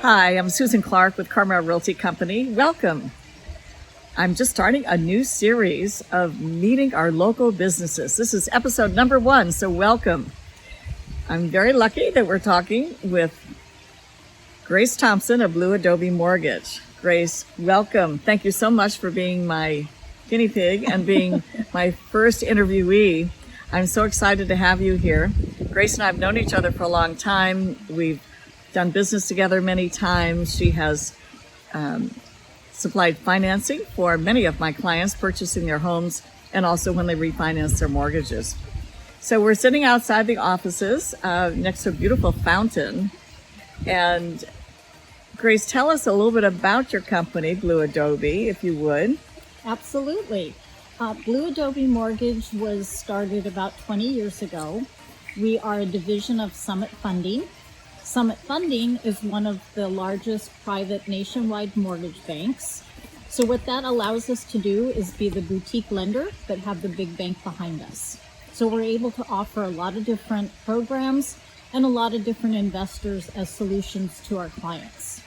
Hi, I'm Susan Clark with Carmel Realty Company. Welcome. I'm just starting a new series of meeting our local businesses. This is episode number 1, so welcome. I'm very lucky that we're talking with Grace Thomson of Blue Adobe Mortgage. Grace, welcome. Thank you so much for being my guinea pig and being my first interviewee. I'm so excited to have you here. Grace and I have known each other for a long time. We've done business together many times. She has supplied financing for many of my clients purchasing their homes and also when they refinance their mortgages. So we're sitting outside the offices next to a beautiful fountain. And Grace, tell us a little bit about your company, Blue Adobe, if you would. Absolutely. Blue Adobe Mortgage was started about 20 years ago. We are a division of Summit Funding. Summit Funding is one of the largest private nationwide mortgage banks. So what that allows us to do is be the boutique lender that have the big bank behind us. So we're able to offer a lot of different programs and a lot of different investors as solutions to our clients.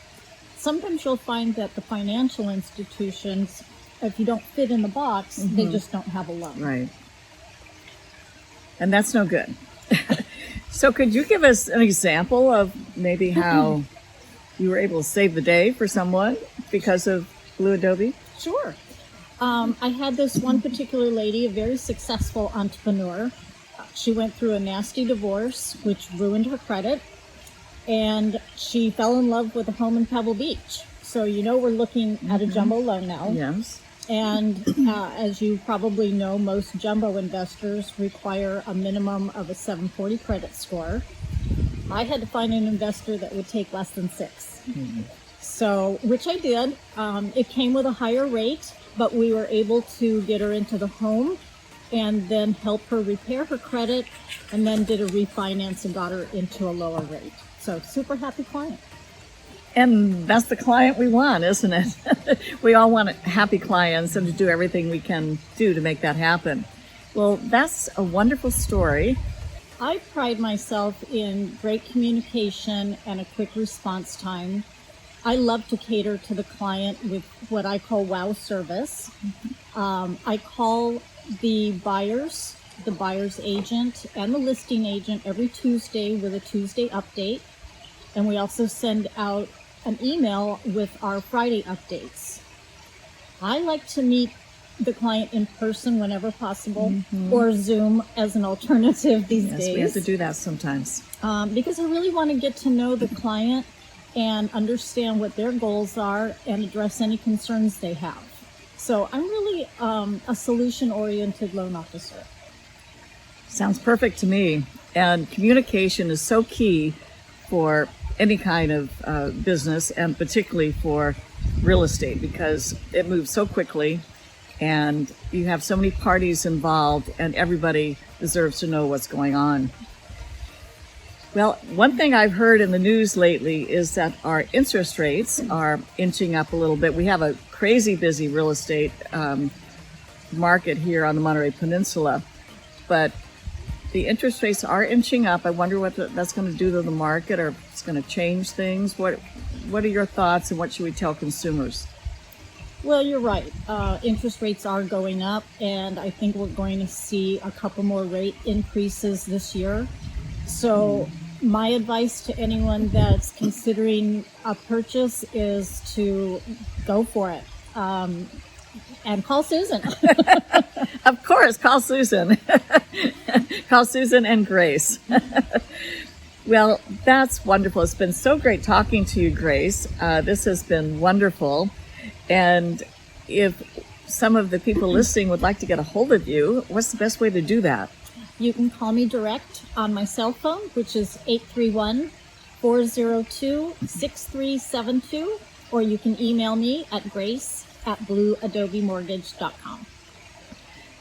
Sometimes you'll find that the financial institutions, if you don't fit in the box, they just don't have a loan. Right. And that's no good. So could you give us an example of maybe how you were able to save the day for someone because of Blue Adobe? Sure. I had this one particular lady, a very successful entrepreneur. She went through a nasty divorce, which ruined her credit, and she fell in love with a home in Pebble Beach. So we're looking at a jumbo loan now. Yes. And as you probably know, most jumbo investors require a minimum of a 740 credit score. I had to find an investor that would take less than 6. So, which I did. It came with a higher rate, but we were able to get her into the home and then help her repair her credit, and then did a refinance and got her into a lower rate. So, super happy client. And that's the client we want, isn't it? We all want happy clients and to do everything we can do to make that happen. Well, that's a wonderful story. I pride myself in great communication and a quick response time. I love to cater to the client with what I call wow service. I call the buyer's agent and the listing agent every Tuesday with a Tuesday update. And we also send out an email with our Friday updates. I like to meet the client in person whenever possible, or Zoom as an alternative these days. Yes, we have to do that sometimes. Because I really want to get to know the client and understand what their goals are and address any concerns they have. So I'm really a solution-oriented loan officer. Sounds perfect to me. And communication is so key for any kind of business, and particularly for real estate, because it moves so quickly and you have so many parties involved and everybody deserves to know what's going on. Well, one thing I've heard in the news lately is that our interest rates are inching up a little bit. We have a crazy busy real estate market here on the Monterey Peninsula, but the interest rates are inching up. I wonder what that's going to do to the market, or if it's going to change things. What are your thoughts, and what should we tell consumers? Well, you're right. Interest rates are going up, and I think we're going to see a couple more rate increases this year. So my advice to anyone that's considering a purchase is to go for it. And call Susan. Of course, call Susan. Call Susan and Grace. Well, that's wonderful. It's been so great talking to you, Grace. This has been wonderful. And if some of the people listening would like to get a hold of you, what's the best way to do that? You can call me direct on my cell phone, which is 831-402-6372, or you can email me at grace@blueadobemortgage.com.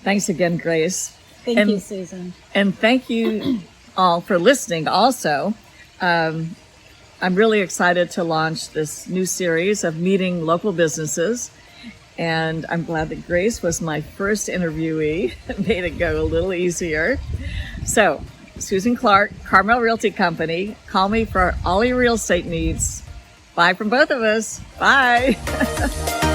Thanks again, Grace. Thank you, Susan. And thank you all for listening also. I'm really excited to launch this new series of meeting local businesses. And I'm glad that Grace was my first interviewee. It made it go a little easier. So, Susan Clark, Carmel Realty Company. Call me for all your real estate needs. Bye from both of us. Bye.